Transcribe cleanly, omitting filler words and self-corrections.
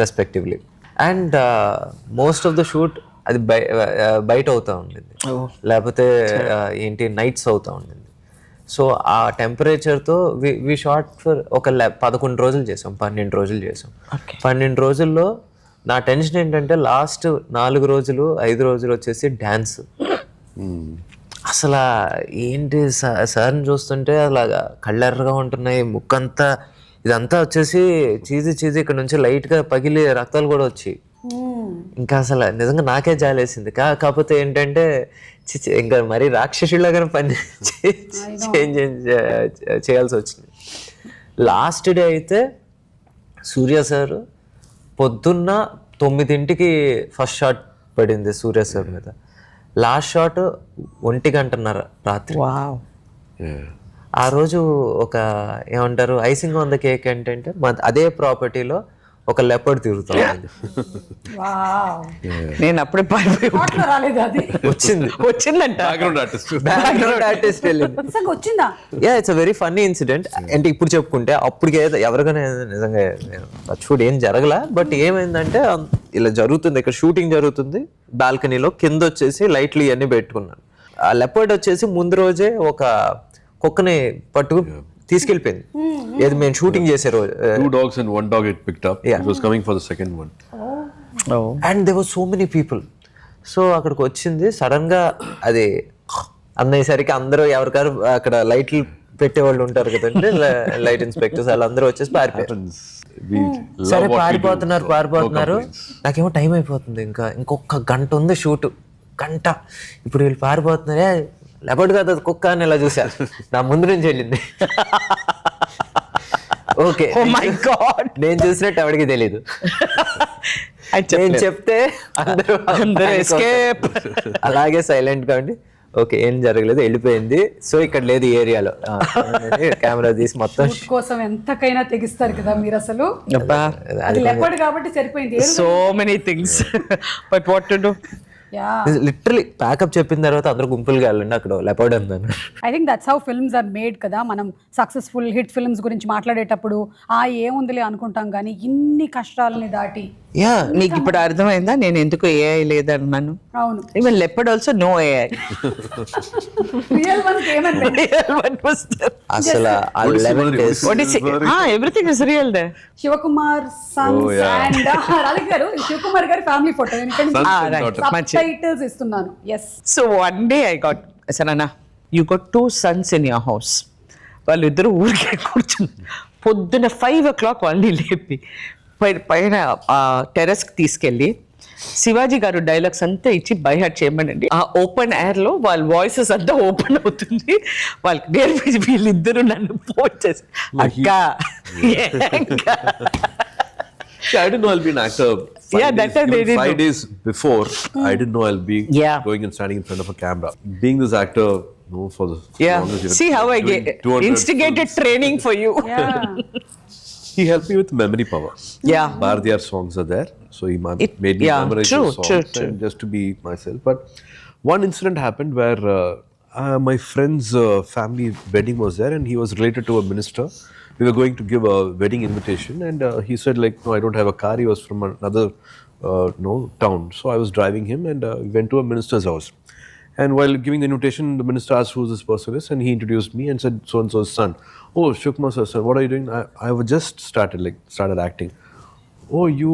Respectively. And most of the shoot అది బయట అవుతూ ఉండింది, లేకపోతే ఏంటి నైట్స్ అవుతూ ఉండింది. సో ఆ టెంపరేచర్తో వి షార్ట్ ఫర్ ఒక 11 రోజులు చేసాం, 12 రోజులు చేసాం. 12 రోజుల్లో నా టెన్షన్ ఏంటంటే లాస్ట్ 4 రోజులు 5 రోజులు వచ్చేసి డ్యాన్స్. అసలు ఏంటి సార్ని చూస్తుంటే అలాగా కళ్ళెర్రగా ఉంటున్నాయి, ముక్కంతా ఇదంతా వచ్చేసి చీజీ ఇక్కడ నుంచి లైట్గా పగిలి రక్తాలు కూడా వచ్చి, ఇంకా అసలు నిజంగా నాకే జాలేసింది. కాకపోతే ఏంటంటే ఇంకా మరీ రాక్షసులాగానే పని చేయాల్సి వచ్చింది. లాస్ట్ డే అయితే సూర్య సార్ పొద్దున్న 9ంటికి ఫస్ట్ షాట్ పడింది సూర్య సార్ మీద. లాస్ట్ షాట్ 1:30 రాత్రి. ఆ రోజు ఒక ఏమంటారు ఐసింగ్ ఆన్ ద కేక్ ఏంటంటే అదే ప్రాపర్టీలో ఒక లెపర్డ్ తిరుగుతాం. నేను అప్పుడే వచ్చిందంట. Yeah, it's a very funny incident. అంటే ఇప్పుడు చెప్పుకుంటే అప్పటికే ఎవరికైనా నిజంగా చూడు ఏం జరగలా, బట్ ఏమైందంటే ఇలా జరుగుతుంది, ఇక్కడ షూటింగ్ జరుగుతుంది, బాల్కనీలో కింద వచ్చేసి లైట్లు ఇవన్నీ పెట్టుకున్నాను. ఆ లెపర్డ్ వచ్చేసి ముందు రోజే ఒక కుక్కని పట్టుకు తీసుకెళ్ళిపోయింది. ఏది మేము షూటింగ్ చేసే రోజు. 2 dogs and 1 dog it picked up. It was coming for the second one. And there were so many people. So అక్కడికి వచ్చింది సడన్ గా, అది అన్నయ్యేసరికి అందరూ ఎవరికారు అక్కడ లైట్లు పెట్టేవాళ్ళు ఉంటారు కదండి, లైట్ ఇన్స్పెక్టర్స్, వాళ్ళందరూ వచ్చేసి పారిపోయారు. సరే పారిపోతున్నారు. నాకేమో టైం అయిపోతుంది, ఇంకొక గంట ఉంది షూట్, గంట. ఇప్పుడు వీళ్ళు పారిపోతున్నారే, లెపర్డ్ కాదు కుక్క అని ఇలా చూశారు, నా ముందు నుంచి వెళ్ళింది. ఓకే, నేను చూసినట్టు ఎవరికి తెలీదు. నేను చెప్తే అందరూ అలాగే సైలెంట్ గా ఉండి ఓకే ఏం జరగలేదు, వెళ్ళిపోయింది. సో ఇక్కడ లేదు ఈ ఏరియాలో, కెమెరా తీసి మొత్తం కోసం ఎంతకైనా తెగిస్తారు కదా మీరు. అసలు లెపర్డ్ కాబట్టి సరిపోయింది. So many things, but what to do. Literally pack up చెప్పిన తర్వాత అందరూ గుంపులుగా వెళ్ళండి, అక్కడ లెపర్డ్ ఉందని. I think that's how films are made కదా. మనం సక్సెస్ఫుల్ హిట్ ఫిల్మ్స్ గురించి మాట్లాడేటప్పుడు ఏముందిలే అనుకుంటాం, కానీ ఇన్ని కష్టాలని దాటి. నీకు ఇప్పుడు అర్థమైందా నేను ఎందుకు ఏఐ లేదన్నాను? అవును, even leopard also no AI. అసలు ఎవ్రీథింగ్ ఇస్ రియల్ దే. శివకుమార్ సన్స్ అండ్ రాధిక గారు, శివకుమార్ గారి ఫ్యామిలీ ఫోటో టైటిల్స్ ఇస్తున్నాను. yes, so one day I got, Sanana, you got 2 sons in your house. వాళ్ళిద్దరు ఊరికే కూర్చున్నారు. పొద్దున్న 5 o'clock వాళ్ళని లేపి పైన టెర్రస్కి తీసుకెళ్ళి శివాజీ గారు డైలాగ్స్ అంతా ఇచ్చి బై హార్ట్ చేయమనండి. ఆ ఓపెన్ ఎయిర్ లో వాళ్ళ వాయిసెస్ అంతా ఓపెన్ అవుతుంది. వాళ్ళకి నేర్పించి వీళ్ళిద్దరూ నన్ను ఫోన్ చేసి అక్క. I didn't know I'll be an actor. 5 days before, I didn't know I'll be going and standing in front of a camera. Being this actor, for the longest year. See how I instigated films. Training for you. He helped me with memory power. Bharatiyar songs are there, so he made me memorize those songs and just to be myself. But one incident happened where my friend's family wedding was there, and he was related to a minister. We were going to give a wedding invitation, and he said like, no, I don't have a car. He was from another town, so I was driving him, and we went to a minister's house. And while giving the invitation, the minister asked who this person is, and he introduced me and said, so and so's son. Oh, Shivkumar sir, what are you doing? I just started acting. Oh, you